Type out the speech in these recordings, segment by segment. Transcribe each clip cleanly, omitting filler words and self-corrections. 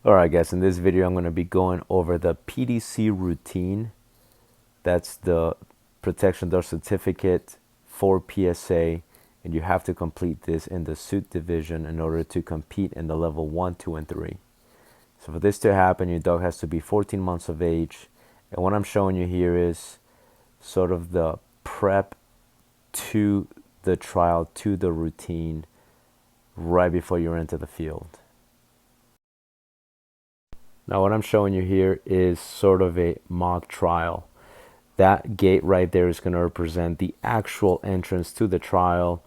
Alright guys, in this video I'm going to be going over the PDC routine. That's the protection dog certificate for PSA, and you have to complete this in the suit division in order to compete in the level 1, 2, and 3. So for this to happen, your dog has to be 14 months of age, and what I'm showing you here is sort of the prep to the trial, to the routine, right before you enter the field. Now what I'm showing you here is sort of a mock trial. That gate right there is going to represent the actual entrance to the trial.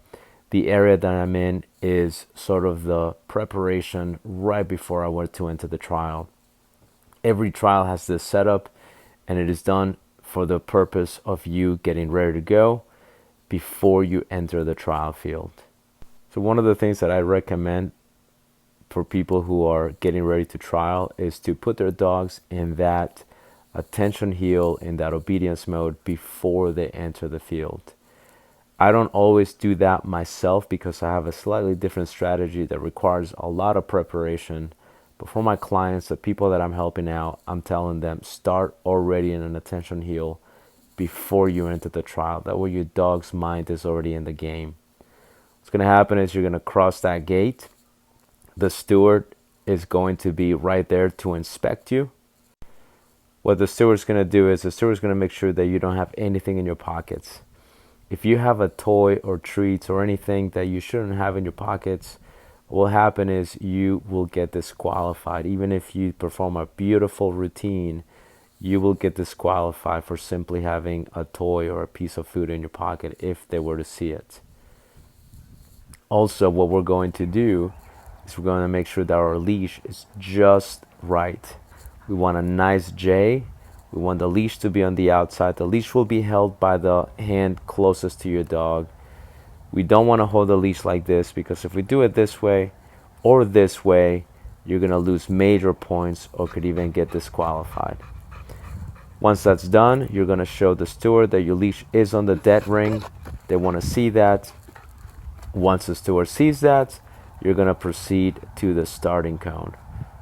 The area that I'm in is sort of the preparation right before I were to enter the trial. Every trial has this setup, and it is done for the purpose of you getting ready to go before you enter the trial field. So one of the things that I recommend for people who are getting ready to trial is to put their dogs in that attention heel, in that obedience mode before they enter the field. I don't always do that myself because I have a slightly different strategy that requires a lot of preparation. But for my clients, the people that I'm helping out, I'm telling them start already in an attention heel before you enter the trial. That way your dog's mind is already in the game. What's going to happen is you're going to cross that gate. The steward is going to be right there to inspect you. What the steward's going to do is the steward's going to make sure that you don't have anything in your pockets. If you have a toy or treats or anything that you shouldn't have in your pockets, what will happen is you will get disqualified. Even if you perform a beautiful routine, you will get disqualified for simply having a toy or a piece of food in your pocket if they were to see it. Also, what we're going to do is we're going to make sure that our leash is just right. We want a nice J. We want the leash to be on the outside. The leash will be held by the hand closest to your dog. We don't want to hold the leash like this, because if we do it this way or this way, you're going to lose major points or could even get disqualified. Once that's done, you're going to show the steward that your leash is on the dead ring. They want to see that. Once the steward sees that, you're going to proceed to the starting cone.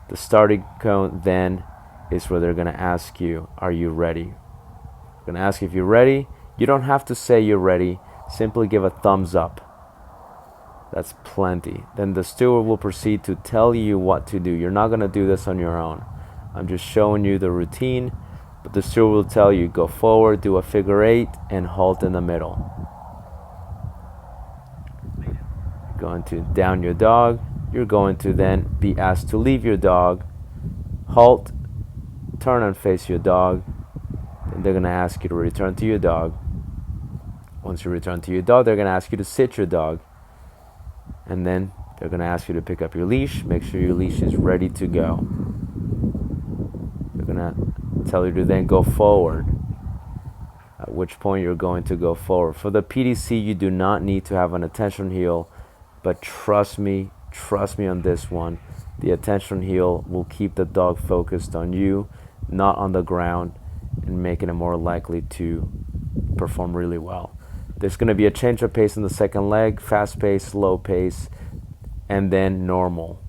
The starting cone then is where they're going to ask you, are you ready? They're going to ask you if you're ready. You don't have to say you're ready. Simply give a thumbs up. That's plenty. Then the steward will proceed to tell you what to do. You're not going to do this on your own. I'm just showing you the routine, but the steward will tell you, go forward, do a figure 8, and halt in the middle. Going to down your dog. You're going to then be asked to leave your dog, halt, turn and face your dog, and they're going to ask you to return to your dog. Once you return to your dog, they're going to ask you to sit your dog, and then they're going to ask you to pick up your leash. Make sure your leash is ready to go. They're going to tell you to then go forward, at which point you're going to go forward. For the PDC, you do not need to have an attention heel, but trust me on this one, the attention heel will keep the dog focused on you, not on the ground, and making it more likely to perform really well. There's going to be a change of pace in the second leg, fast pace, slow pace, and then normal.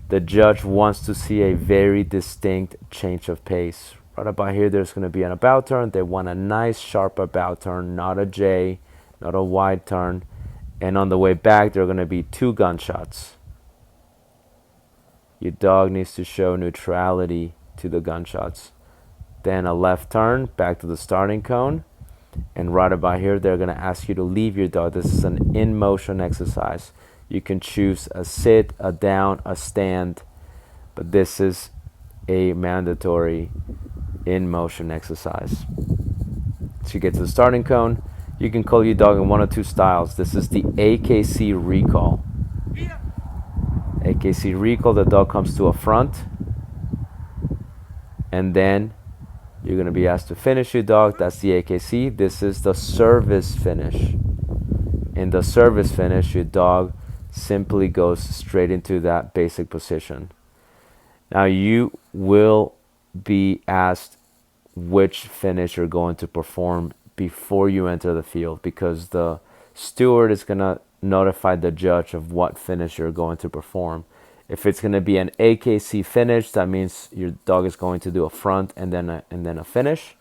The judge wants to see a very distinct change of pace. Right about here, there's going to be an about turn. They want a nice sharp about turn, not a J, not a wide turn. And on the way back, there are going to be 2 gunshots. Your dog needs to show neutrality to the gunshots. Then a left turn back to the starting cone. And right about here, they're going to ask you to leave your dog. This is an in-motion exercise. You can choose a sit, a down, a stand. But this is a mandatory in-motion exercise. So you get to the starting cone. You can call your dog in one of 2 styles. This is the AKC recall. AKC recall, the dog comes to a front, and then you're going to be asked to finish your dog. That's the AKC. This is the service finish. In the service finish, your dog simply goes straight into that basic position. Now you will be asked which finish you're going to perform before you enter the field, because the steward is going to notify the judge of what finish you're going to perform. If it's going to be an AKC finish, that means your dog is going to do a front and then a finish,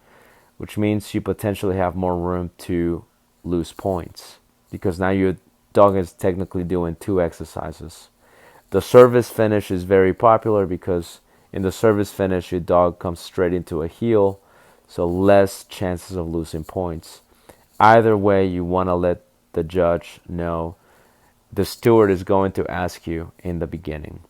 which means you potentially have more room to lose points because now your dog is technically doing two exercises. The service finish is very popular because in the service finish, your dog comes straight into a heel, so less chances of losing points. Either way, you want to let the judge know the steward is going to ask you in the beginning.